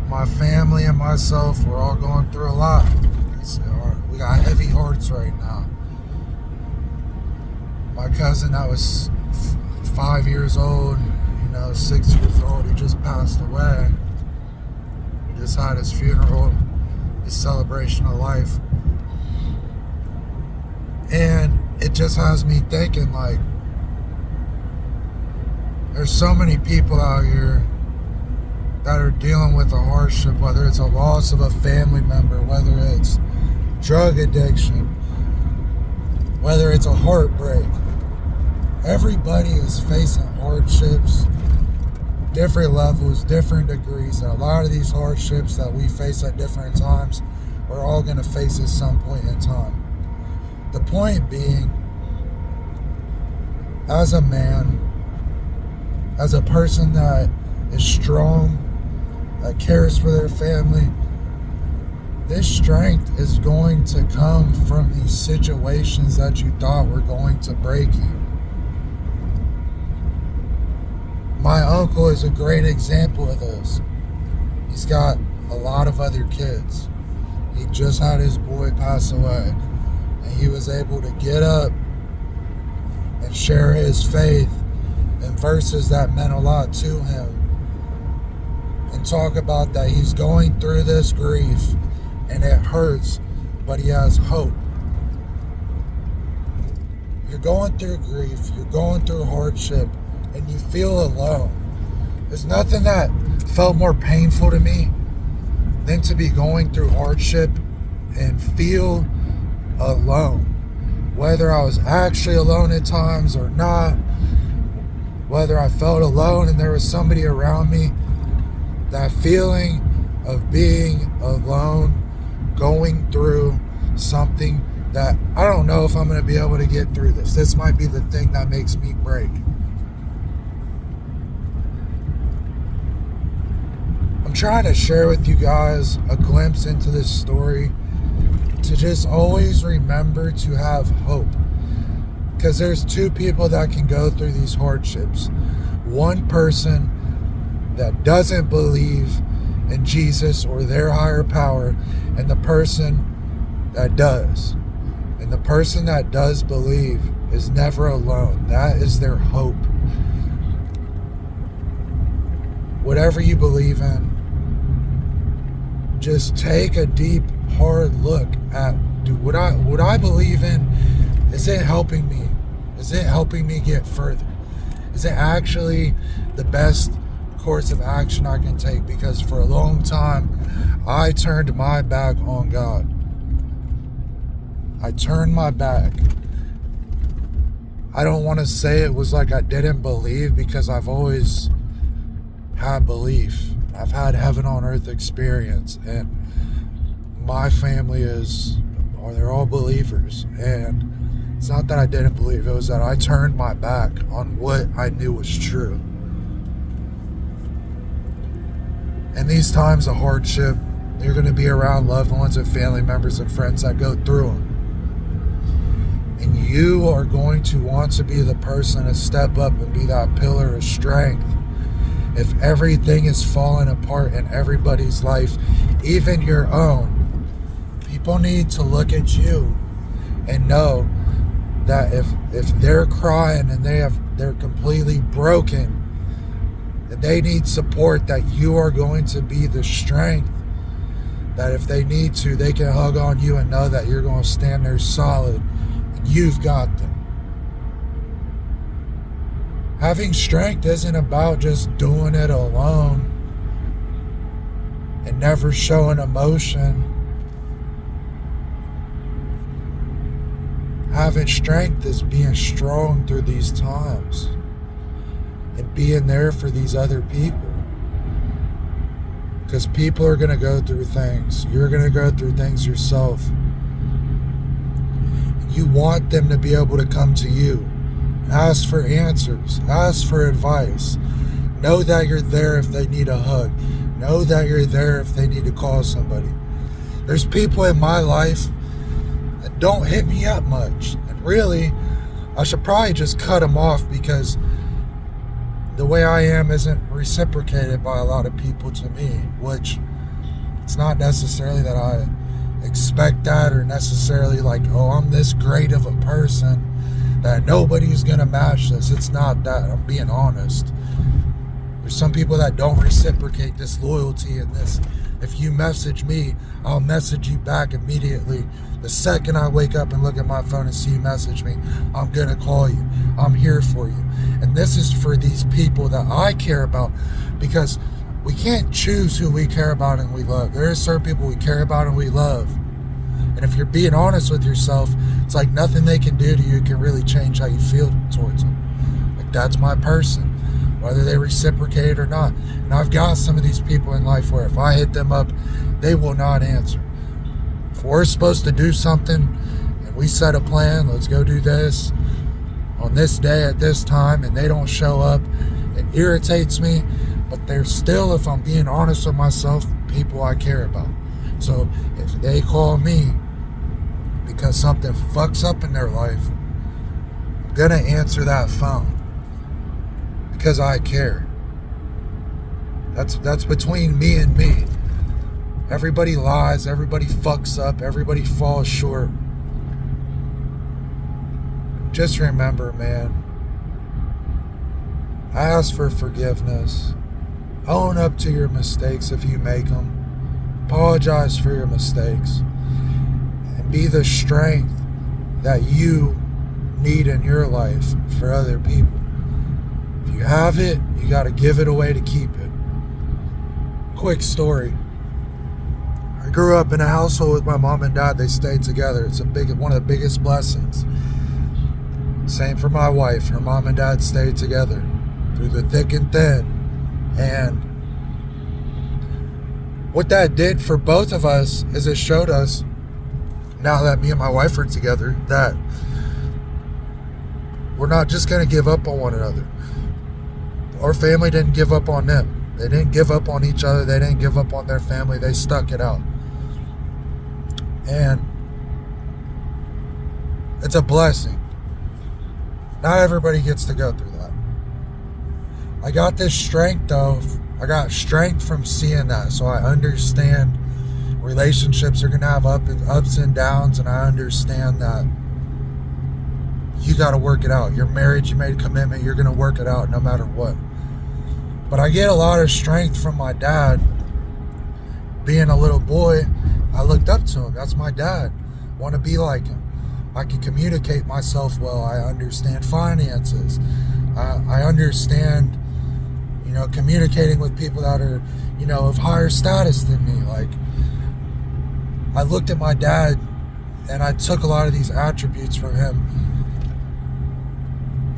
my family and myself, we're all going through a lot. We got heavy hearts right now. My cousin that was 5 years old, 6 years old, he just passed away. We just had his funeral, his celebration of life. And it just has me thinking, like, there's so many people out here that are dealing with a hardship, whether it's a loss of a family member, whether it's drug addiction, whether it's a heartbreak. Everybody is facing hardships, different levels, different degrees, and a lot of these hardships that we face at different times, we're all going to face at some point in time. The point being, as a man, as a person that is strong, that cares for their family, this strength is going to come from these situations that you thought were going to break you. My uncle is a great example of this. He's got a lot of other kids. He just had his boy pass away, and he was able to get up and share his faith and verses that meant a lot to him, and talk about that he's going through this grief and it hurts, but he has hope. You're going through grief, you're going through hardship, and you feel alone. There's nothing that felt more painful to me than to be going through hardship and feel alone. Whether I was actually alone at times or not, whether I felt alone and there was somebody around me, that feeling of being alone, going through something that I don't know if I'm going to be able to get through this. This might be the thing that makes me break. I'm trying to share with you guys a glimpse into this story to just always remember to have hope. Because there's two people that can go through these hardships. One person that doesn't believe in Jesus or their higher power, and the person that does. And the person that does believe is never alone. That is their hope. Whatever you believe in, just take a deep, hard look at, what I believe in, is it helping me? Is it helping me get further? Is it actually the best course of action I can take? Because for a long time, I turned my back on God. I turned my back. I don't want to say it was like I didn't believe, because I've always had belief. I've had heaven on earth experience, and my family they're all believers. And it's not that I didn't believe, it was that I turned my back on what I knew was true. And these times of hardship, you're going to be around loved ones and family members and friends that go through them. And you are going to want to be the person to step up and be that pillar of strength. If everything is falling apart in everybody's life, even your own, people need to look at you and know that if they're crying and they're completely broken, that they need support, that you are going to be the strength, that if they need to, they can hug on you and know that you're going to stand there solid and you've got them. Having strength isn't about just doing it alone and never showing emotion. Having strength is being strong through these times and being there for these other people. Because people are going to go through things. You're going to go through things yourself. You want them to be able to come to you. Ask for answers. Ask for advice. Know that you're there if they need a hug. Know that you're there if they need to call somebody. There's people in my life that don't hit me up much. And really, I should probably just cut them off, because the way I am isn't reciprocated by a lot of people to me, which It's not necessarily that I expect that, or necessarily like, oh, I'm this great of a person that nobody's gonna match this. It's not that. I'm being honest. There's some people that don't reciprocate this loyalty and this. If you message me, I'll message you back immediately. The second I wake up and look at my phone and see you message me, I'm gonna call you. I'm here for you. And this is for these people that I care about, because we can't choose who we care about and we love. There are certain people we care about and we love. And if you're being honest with yourself, it's like nothing they can do to you can really change how you feel towards them. Like, that's my person, whether they reciprocate or not. And I've got some of these people in life where if I hit them up, they will not answer. If we're supposed to do something and we set a plan, let's go do this on this day at this time, and they don't show up, it irritates me. But they're still, if I'm being honest with myself, people I care about. So if they call me because something fucks up in their life, I'm gonna answer that phone because I care. That's between me and me. Everybody lies, everybody fucks up, everybody falls short. Just remember, man, ask for forgiveness. Own up to your mistakes if you make them. Apologize for your mistakes. And be the strength that you need in your life for other people. If you have it, you got to give it away to keep it. Quick story. I grew up in a household with my mom and dad. They stayed together. It's one of the biggest blessings. Same for my wife. Her mom and dad stayed together through the thick and thin. And what that did for both of us is it showed us, now that me and my wife are together, that we're not just going to give up on one another. Our family didn't give up on them. They didn't give up on each other. They didn't give up on their family. They stuck it out. And it's a blessing. Not everybody gets to go through that. I got this strength though. I got strength from seeing that. So I understand relationships are going to have ups and downs. And I understand that you got to work it out. You're married, you made a commitment, you're going to work it out no matter what. But I get a lot of strength from my dad. Being a little boy, I looked up to him. That's my dad. I want to be like him. I can communicate myself well. I understand finances. I understand, communicating with people that are, of higher status than me. Like, I looked at my dad and I took a lot of these attributes from him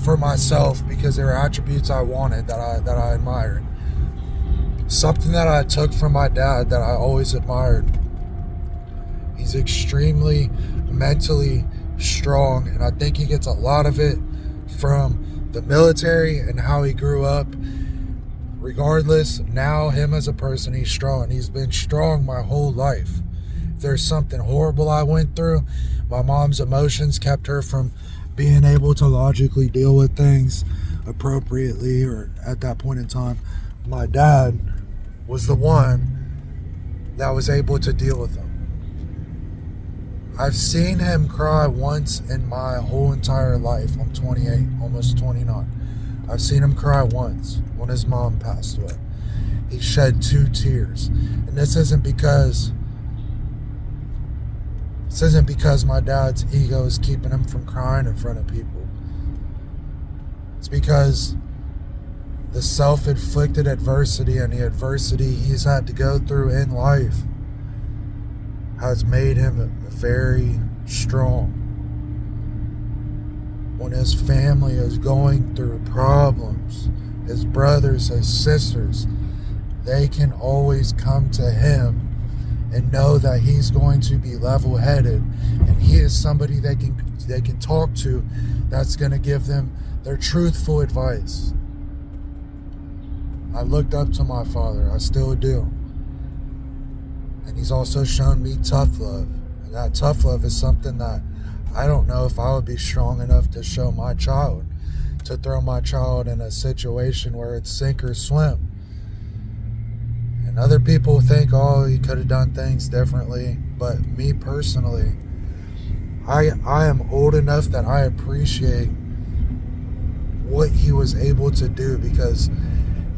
for myself because they were attributes I wanted, that I admired. Something that I took from my dad that I always admired. He's extremely mentally strong, and I think he gets a lot of it from the military and how he grew up. Regardless, now him as a person, he's strong. He's been strong my whole life. If there's something horrible I went through, my mom's emotions kept her from being able to logically deal with things appropriately, or at that point in time. My dad was the one that was able to deal with them. I've seen him cry once in my whole entire life. I'm 28, almost 29. I've seen him cry once when his mom passed away. He shed 2 tears. And this isn't because my dad's ego is keeping him from crying in front of people. It's because the self-inflicted adversity and the adversity he's had to go through in life has made him very strong. When his family is going through problems, his brothers, his sisters, they can always come to him and know that he's going to be level-headed, and he is somebody they can talk to that's going to give them their truthful advice. I looked up to my father. I still do. And he's also shown me tough love. And that tough love is something that I don't know if I would be strong enough to show my child, to throw my child in a situation where it's sink or swim. And other people think, oh, he could have done things differently. But me personally, I am old enough that I appreciate what he was able to do, because it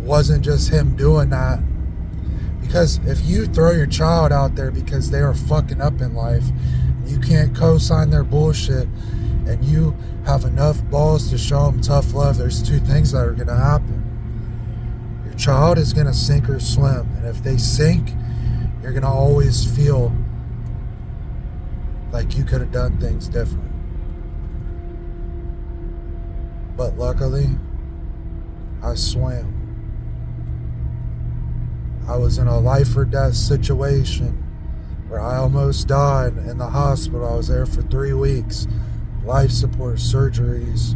wasn't just him doing that. Because if you throw your child out there because they are fucking up in life, you can't co-sign their bullshit, and you have enough balls to show them tough love, there's two things that are going to happen. Your child is going to sink or swim, and if they sink, you're going to always feel like you could have done things different. But luckily, I swam. I was in a life or death situation where I almost died in the hospital. I was there for 3 weeks, life support, surgeries,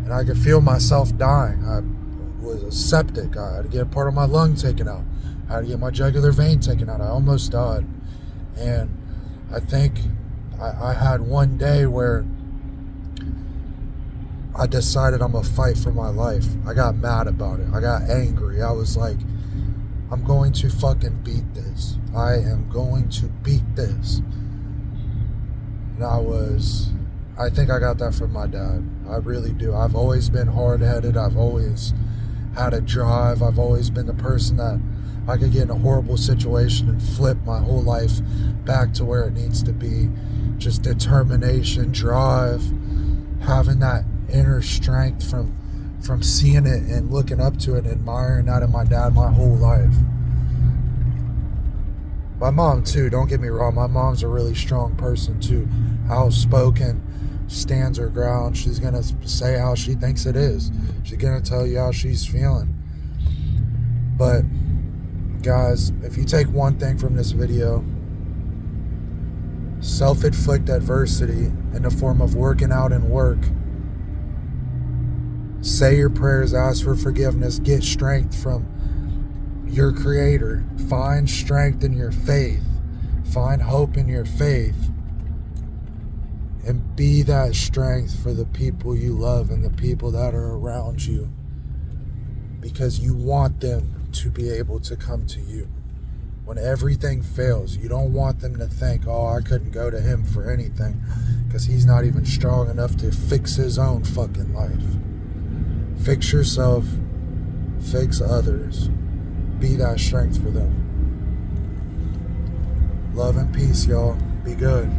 and I could feel myself dying. I was septic. I had to get part of my lung taken out. I had to get my jugular vein taken out. I almost died. And I think I had one day where I decided I'm going to fight for my life. I got mad about it. I got angry. I was like, I'm going to fucking beat this. I am going to beat this. And I think I got that from my dad. I really do. I've always been hard-headed. I've always had a drive. I've always been the person that I could get in a horrible situation and flip my whole life back to where it needs to be. Just determination, drive, having that inner strength from seeing it and looking up to it, admiring that in my dad my whole life. My mom too, don't get me wrong, my mom's a really strong person too, outspoken, stands her ground. She's gonna say how she thinks it is. She's gonna tell you how she's feeling. But guys, if you take one thing from this video, self-inflicted adversity in the form of working out and work. Say your prayers, ask for forgiveness, get strength from your Creator. Find strength in your faith. Find hope in your faith. And be that strength for the people you love and the people that are around you. Because you want them to be able to come to you. When everything fails, you don't want them to think, oh, I couldn't go to him for anything, because he's not even strong enough to fix his own fucking life. Fix yourself, fix others, be that strength for them. Love and peace, y'all. Be good.